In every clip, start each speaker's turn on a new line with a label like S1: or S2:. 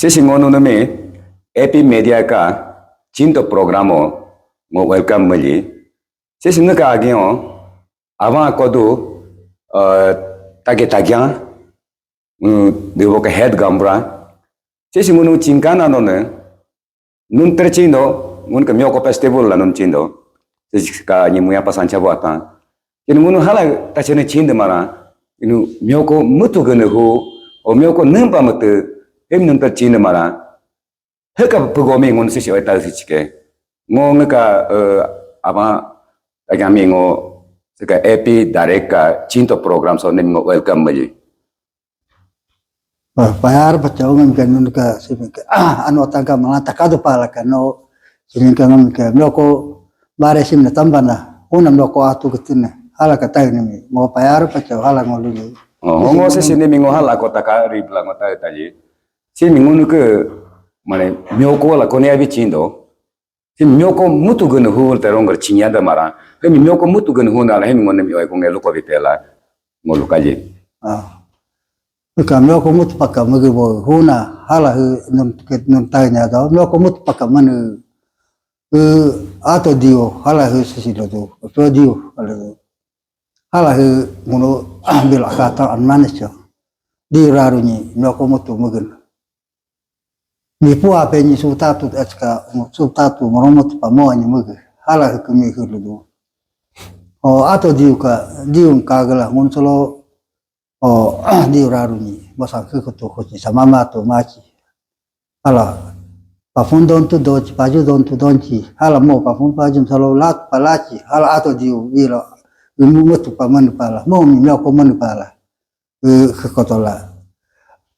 S1: Sisi ngono nami epi media ka cinto programo ngo welcome mali. Sisi nuka agio avant kodu tagya devo ka head gambra. Sisi ngono cinkana nona nun tercindo ngun ka mioko festival la nun cindo. Sisi ka nyimuya pasanca buatan. Jadi ngono hala tacene cinda mara inu mioko mutu gene ho o mioko nempa mutu em nun tercinda mara heka pegomi ngun sisi oita sisi ke ngon ka apa agami ngo seka epi dareka cinto program so nem ngo welcome maji
S2: bayar pacau ngam kanun ka simi ka anu tangka malata kado pala kano simi ka ngam ka mioko bare sim na tambana una mioko atu ketine hala katai nimi mau bayar pacau hala ngoluni
S1: ngo sisi nemi ngo hala kota ka ribla ngo tai tali simi ngunu ke mane mioko la kone abi cindo simi mioko mutu gene hu terongger cinya da mara hemi mioko mutu gene hu na la hemi ngone mi oi ko ngelu ko bitela ngolu kaji
S2: ka mioko mutu paka magi bo huna hala nun tanya da mioko mutu paka manu ato dio hala sisi do pro dio hala ngono ambil kata an manis yo di rarunyi mioko mutu megen ni pua penyi sutatu atska sutatu moromot pamonya mege hala kemi huludu o ato diu kagala ngonsolo o diu rarunyi basa kuto kochi sama mato machi hala pafundon tu dochi paju don tu donchi hala mo pafun pajum salo lat palachi hala ato diu wilo umutu pamanu pala mo mi mioko manu pala kekotola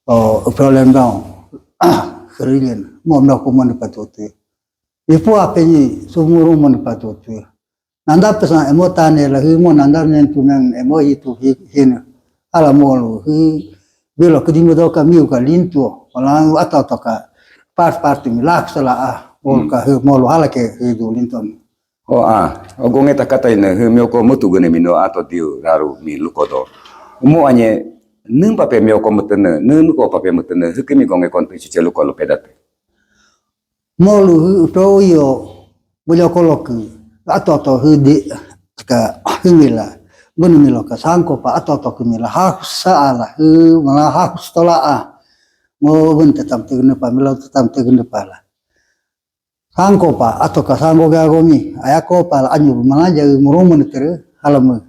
S2: o problem down kerilen mo mioko manu patote ipo apenyi sumuru manu patote nanda pesan emotane la mo nanda nentu men emo itu hin ala molu bilo kedimu do kamiu ka lintu wala atau ka part milak sala ka molu hala ke itu linton
S1: o gonge takata ina mioko mutu gene mino ato diu raru mi lukodo mo anye nung pape mioko mutene nung ko pape mutene hukimi gonge kontu cicelu ko pedate
S2: molu to yo boleh kolok atau hudi ka himila bunu milo ka sangko pa atau kumila harus saala malah harus tolaa mo bun tetam tegene pa milo tetam tegene pala sangko pa atau ka sangko gagomi ayako pala anyu manaja murumun tere halam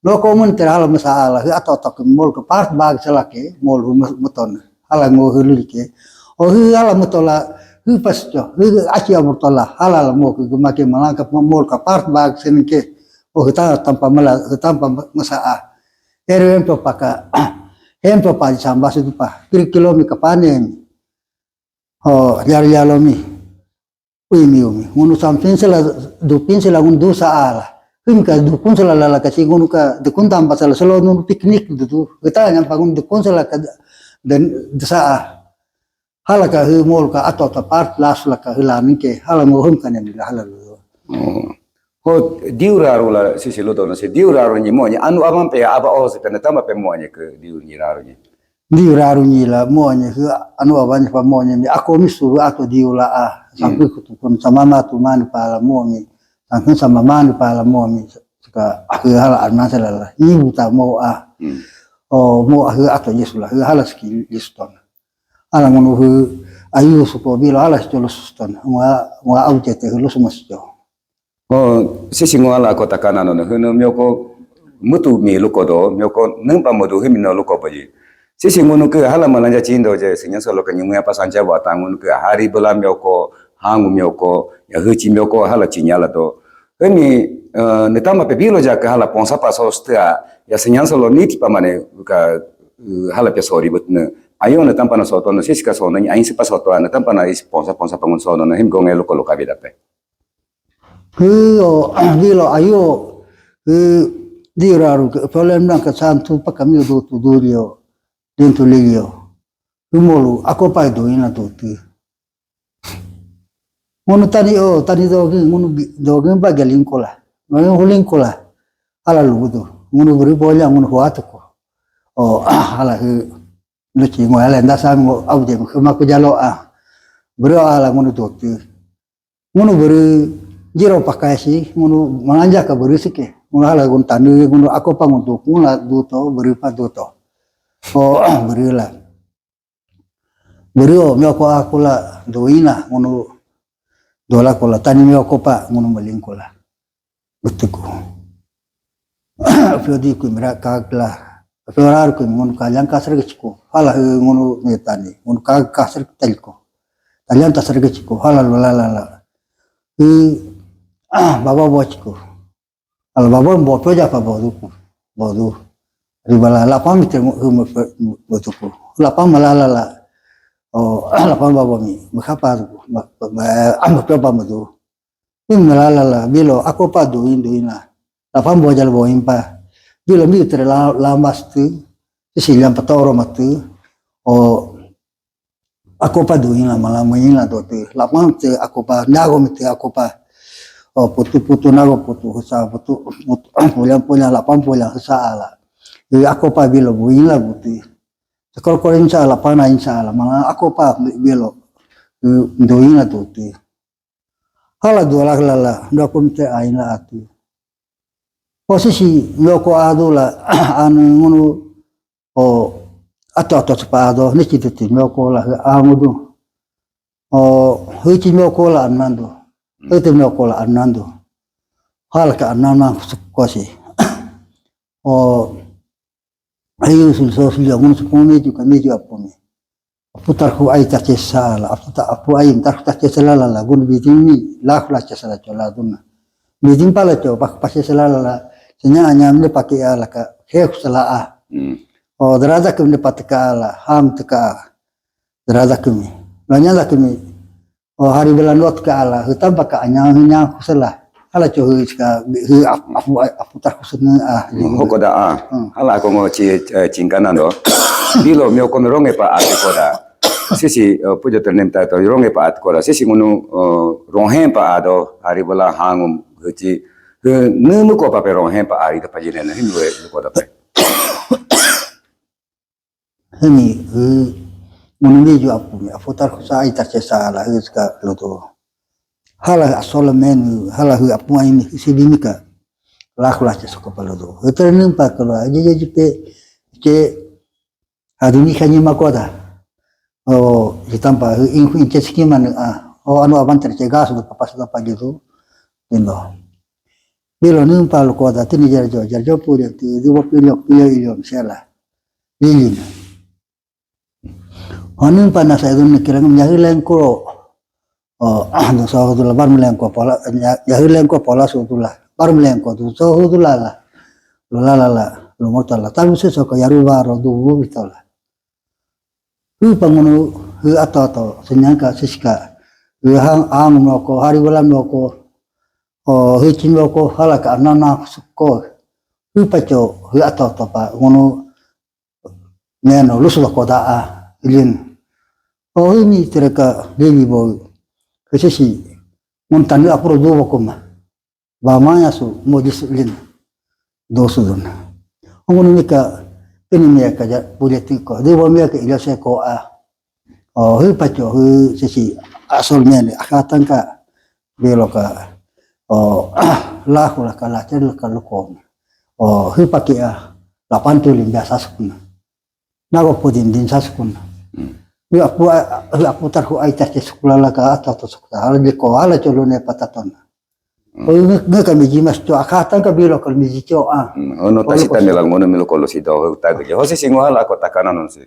S2: loko mun tere halam saala atau mol ke part bag selake mol muton halang mo hulike o halam mutola pasjo aci amurtola halal mo ke make malangkap mol ka part bag senke o kita tanpa masaa erempo paka empo pa samba su pa kilomi ka panen ho yalomi umi ngunu sampen sela du pinsela ngundu saala himka du kunsela la kasi ngunu ka de kuntam pasal selo nu piknik du kita yang bangun de kunsela ka dan desa halaka mol ka atau part las la ka hilani ke hala mo hum kan ni halal
S1: ho diuraru la sisi lodo no se diuraru ni mo ni anu amam pe aba o se penetama pe mo ni ke diuraru ni
S2: diuraru ni la mo ni anu abanya pa mo ni ako misu atau diula sampai kutukun sama matu mani pala mo mi sampai sama mani pala mo mi suka hal arna sala ibu ta mo o mo atau yesulah hal ski liston ala ngono ayu suko bilo ala jolus ton wa aujete hulus masjo
S1: o sisi ngoala ko takana no no mioko mutu mi lukodo mioko nempa modu himino luko paji sisi ngono ke hala malanja cindo je sinya solo ke nyimu apa sanja wa tangun ke hari bela mioko hangu mioko ya huci mioko hala cinyala to ini netama pe bilo ja ke hala ponsa paso stia ya sinya solo niti pamane ka hala pe sori butne ayo na tampa na soto na sisi ka sono ni ain sipa soto na tampa na is ponsa pangun sono na him gonge luko luka bidate
S2: bilo ayo diraru ke problem na ka santu pa kami do tu durio dentro ligio molu ako pa do ina to ti ngono tani dogi ba galin kola ngono hulin kola ala lugudo ngono beri bola ngono huatu ko o ala lu ci mo ala nda sa mo au de ma ku jalo bro ala ngono dokter ngono beri jiro pakai sih ngono manganja ka beri sike ngono ala gun tanu ngono aku panguntuk ngono duto beri pa duto oh beri la beri o mio ko aku la doina ngono dola ko la tani mio ko pa ngono malingko la betuku Fio di ku mira kagla fio rar ku ngono kalang kasar gechko hala ngono metani ngono kag kasar telko kalian tasar gechko hala la baba bocku al baba boto ja pa bodu ribala la pam te botuku la pam la oh la pam baba mi makapa am to pa madu la bilo aku pa duina la pam bojal boimpa bilo mi tre la mastu sisilan patoro matu oh aku pa duina malamuina dote la pam te aku pa nago mi te aku pa oh putu nago putu sa putu punya 80 sa ala jadi aku pa bilo buila buti sekol ko insya Allah pana insya Allah malah aku pa bilo doina tuti hala dua la ndo ko mte aina atu posisi loko adula anu ngono oh atau sepado ni citi loko la amudu oh hici loko la anando itu mekola anando hal ka anana kosi oh ayo sul ngun sukumi juga meju apuni putar ku ai ta cesala apu ai tar ta cesala la gun bidini la khla cesala chola dunna bidin pala to pak pas cesala la senya anyam le pakai ala ka khek sala oh daraja kum le patka ala ham tka daraja kum nanya kami oh hari bulan lot ke ala hutan baka anya kusela ala cohu ska apu tak kusena
S1: hokoda hala ko ngo ci cingkanan do bilo mio kon ronge pa ate koda sisi pujo ternem ta to ronge pa at koda sisi ngunu ronhe pa ado hari bula hangum ci nemu ko pa pe ronhe pa ari ta pajine na hinwe ko da pe
S2: hemi Mununi ju apu mi afutar kusa ita cesa la ska loto hala asola men hala hu apu ai mi sidimika la khula cesa ko palodo eternim pa kalo aje pe ke aduni khani makoda o hitampa in cheski man o anu avantar che gas do papas do pagido indo bilo nim pa lo koda tini jarjo puri ti duo pilio sela lilin Hanin panas saya tu kirang menyahilan ko no so tu la bar melen ko pola yahilan ko pola so tu la bar melen ko tu so tu la lo mortala tamu se so ko yaru baro du bitala hu pangunu hu ato senyangka siska hu hang no ko hari bulan no ko hu chin no ko halaka anana ko hu pacho hu ato pa ngono neno lusu ko da ilin oh ini tereka dewi boy kesesi montanu apro do koma ba maya su modis ilin dosu don ngono nika ini mia ka politiko dewa mia ka ilase ko oh hu pacho hu sesi asol men akatan ka belo ka oh la ka la tel ka lukom oh hu pakia 80 biasa sukuna nago podin din sasukuna aku tarku aitas ke sekolah la ka atau sekolah ala de ko ala cholo ne pataton nge kami jimas to akatan ka bilo kal mi jicho
S1: ono tasita melang mono milo kolo si do ta ge hose singo hala ko takana non si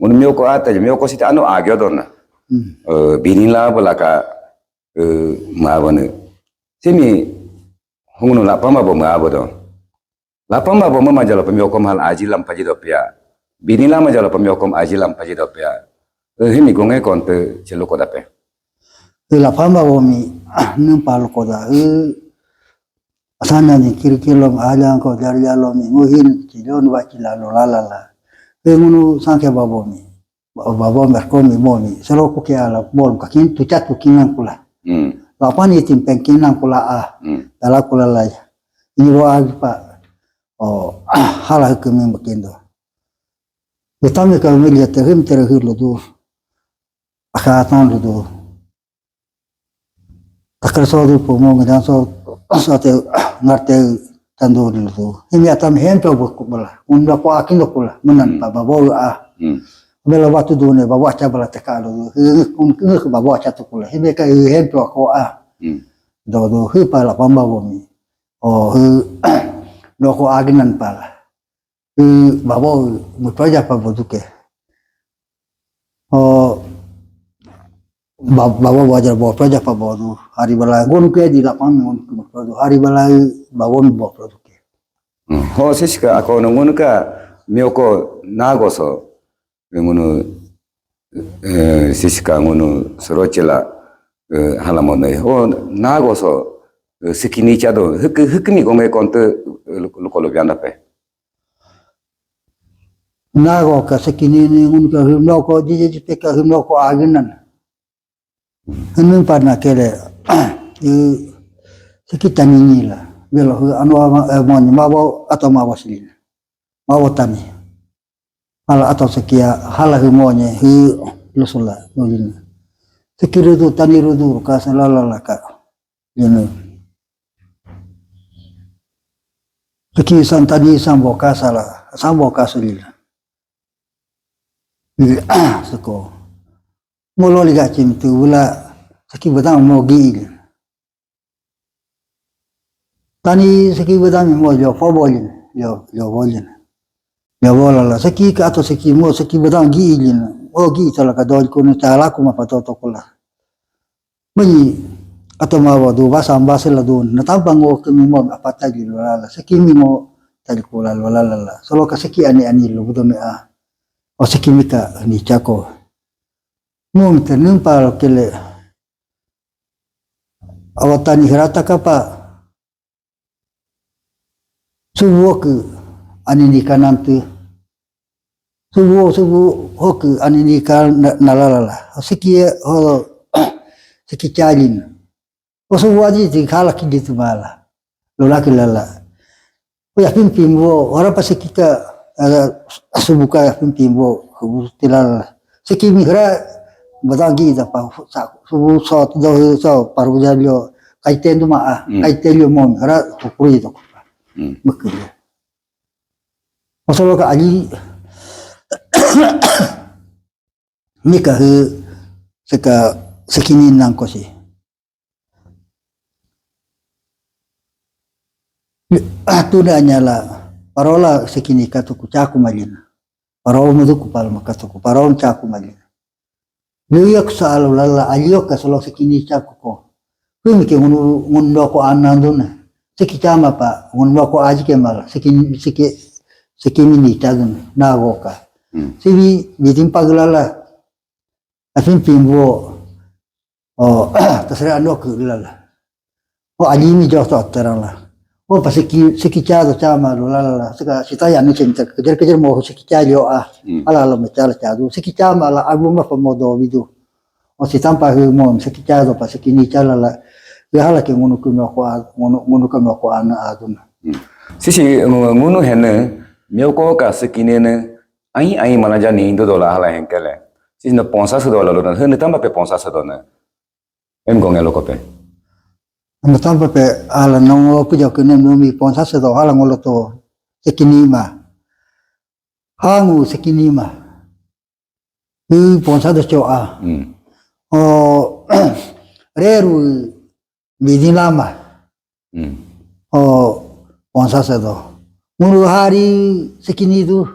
S1: mono mio ko ata mio ko sita ano agyo donna binila bola ka ma bone simi hongono la pama bo ma bodo la pama bo ma jalo pemio ko mal ajilam paji do pia binila ma jalo pemio ko ajilam paji do pia hini gonge konte celo ko dape
S2: la fama bomi num pal ko da asana ni kirikilo ala ko dari lo mi muhin cilon wa cilalo la ngunu sanke babomi babo merko mi bomi selo ko ke ala bol ka kin tu chat ku kinan kula la pani tim pen kinan kula ala kula la ni ro ag pa hala ke mi bakindo Utama ka melihat him terhir lo tu akatan lo tu takar so tu pomo ngan so te ngarte tandur lo tu ini atam hem to bukula unda ko akin lo kula menan pa babo mela watu dune bawa cha bala tekalo un ke bawa cha to kula hime ka hem to ko do hi pa la pamba bomi o no ko aginan pala babo mutoja pa boduke o babo wajar bo proja pa bodu hari bala gon ke di lapang gon bodu hari bala babo mi bo produke
S1: ho sishka ako ngun ka mioko nagoso ngunu sishka ngunu sorochila halamone ho nagoso sikini chado hukmi gome konte lokolo bianda pe
S2: nago ka sekini ni ngun ka himno ko jiji pe ka himno ko aginan henung parna kele sekitani ni la belo anu mon mawo atau mawo silin mawo tani ala atau sekia hala himonye hi lusula nolin sekiru tu tani rudu ka salala ka ini seki santani sambo ka sala sambo ka silin seko molo liga cim tu wala seki badang mo gil tani seki badang mo jo fobolin yo bolin yo bola seki ka atau seki mo seki badang gilin o gi sala ka dol ko ni tala ko mapatoto ko la mani atau mawa do basa ambasela do natambang o kemi mo apata gil wala seki mi mo tali ko la wala solo ka seki ani lo budo me o sekimika ni chako mung tenung palo kele awatani hirata kapa suwoku anini kanantu suwo hoku anini kan nalalala seki ho seki chalin o suwaji di kala kiditu mala lolaki lala o ya pimpimbo ora pasekika subuka pimpimbo tilal seki mihra badangi da pa subu so do so parujalio kaiten du ma kaitelio mon hara puri to mekul masalo ka ali mika he seka sekini nang kosi atuna nyala parola sekini katuku caku malina parol muduku pal makatuku parol caku malina Luyak sa alulala aliyok ka solo sekini caku ko kumi ke ngundo ko ananduna seki chama pa ngundo ko aji ke mala sekini ni tagun nago ka sibi bitin paglala afin pimbo o tasra anok lala o alimi jo to terala o pa seki chado chama lala seka sitaya ni center kejar mo seki chayo ala metal chado seki chama ala aguma pamodo vidu o sitampa mo seki chado pa seki ni chala la hala ke ngunu ko ana aduna
S1: sisi ngunu hene mioko ka sekine ne ai manaja ni do dola hala henkele sisi no ponsa se dola lo hene tamba pe ponsa se dona em gongelo ko pe
S2: Natamba pe ala nongo puja kene nomi ponsa se do ala ngolo to sekinima hangu sekinima ponsa do cho o reru midinama o ponsa se do munu hari sekini du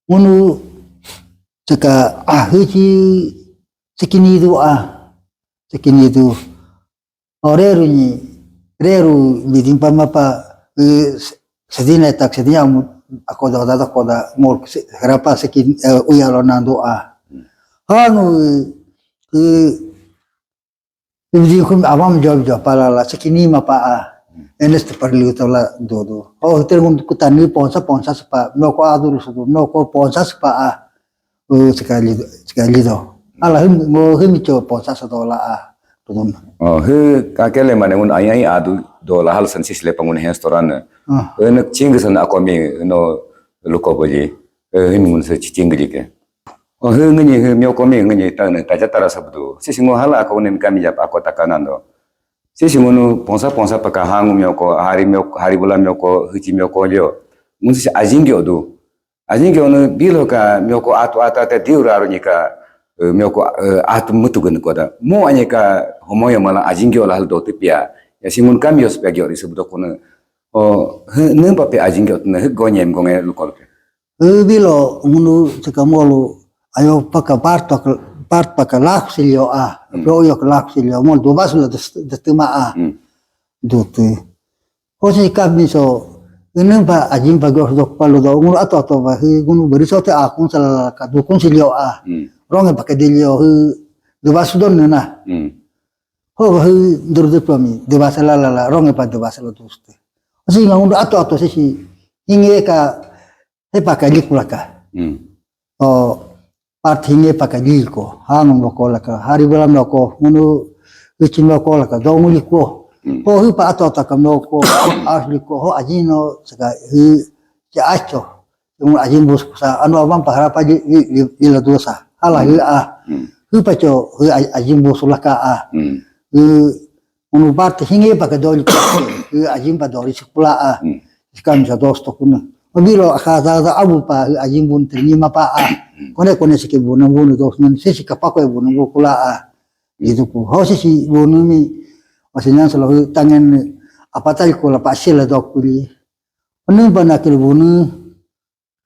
S2: munu seka hichi sekini du reru midin pamapa sedina tak sedina ako da mol harapa sekin uyalo nando hanu midin kum awam job pala sekini mapa enes perlu tola dodo tergum kutani ponsa sepa noko adur sudu noko ponsa sepa sekali do ala mo himicho ponsa setola
S1: he kakele mane un ai adu do la hal sensis le pangun hen storan enak cing san ako mi no luko boji himungun se cicinggelike. Oh ngeni mioko me ngeni tane tajatara sabdu. Sisingo hala ko nem kami jap ako takanando. Sisimunu ponsa paka hangu mioko hari bula mioko hichi mioko lio. Munsi ajingyo du. Ajingyo no biloka mioko atu diuraro nika mioko atu mutugun koda. Mo anyeka homoyo mala ajingyo lahal do tipia. Ya simun kami os pegyo disebut kono. Oh nempa pe ajingyo tne gonyem gonge lukolpe.
S2: Bilo munu sekamolu ayo paka part paka lak silio a. Pro yo lak silio mol do basula de tema a. Dote. Hosi kami so nempa ajing bagos dok palu do mulu ato ba gunu beriso te akun sala ka dukun silio a. Ronge paka dilio do basudon na. Ho durde pami de basala la ronge pa de basala tuste. Hosi ngundu ato sisi hinge ka he pakai likulaka. Oh, part hinge pakai liko. Hanum lokolaka. Hari bulan loko. Munu ucin lokolaka. Dongu liko. Ho hu pa ato takam loko. Liko. Ho ajino seka hu acho. Yung ajin bus sa anu abang paharapa ila dosa. Hala hu hu pa cho hu ajin bus laka munu part hinge pakai doli hu ajin pa doli sekula Sekarang bisa dosto kuna. Mabilo akata abu pa ajing bun terima pa kone sike bunu dos nan sisi kapako bunu kula gitu ku ho sisi bunu mi masinyan selalu tangan apa tadi kula pa sila dok kuli anu bana kil bunu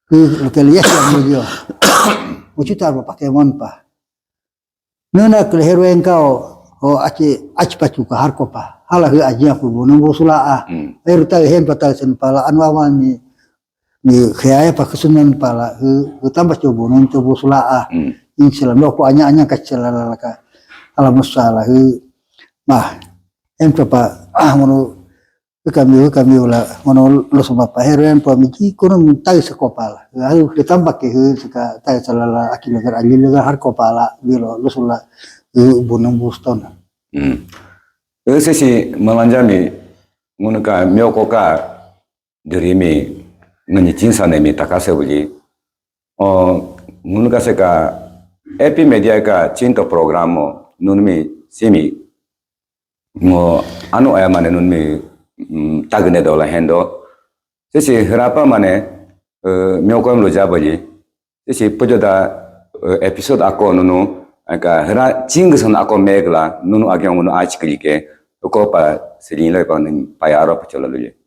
S2: ke lias yang mulia ucutar pa pakai mon pa nana kil heroen kau ho aci pacu ka harko pa hala hu ajing aku bunu sula eru ta hen patal sen pala anwawan ni kaya pa kesunan pala tambah coba nun coba sulaa insilam loko anya kacela ka ala musala mah ento pa mono kami ula mono lo sama pa heren pa miki kono mintai sekopala lalu ditambah ke seka tai salala akilagar alilagar har kopala bilo lo sula bunung buston
S1: sesi melanjami ngunuka mioko ka derimi ngani cinsa nemi takase buli ngunuka seka epi media ka cinto programo nunmi simi ngo anu ayamane nunmi tagne dola hendo sesi hirapa mane mioko mlo jabali sesi pojoda episode ako nunu aka hira cingson ako megla nunu agyong nunu achklike ko pa selin lai pa nin payaro pa chala luje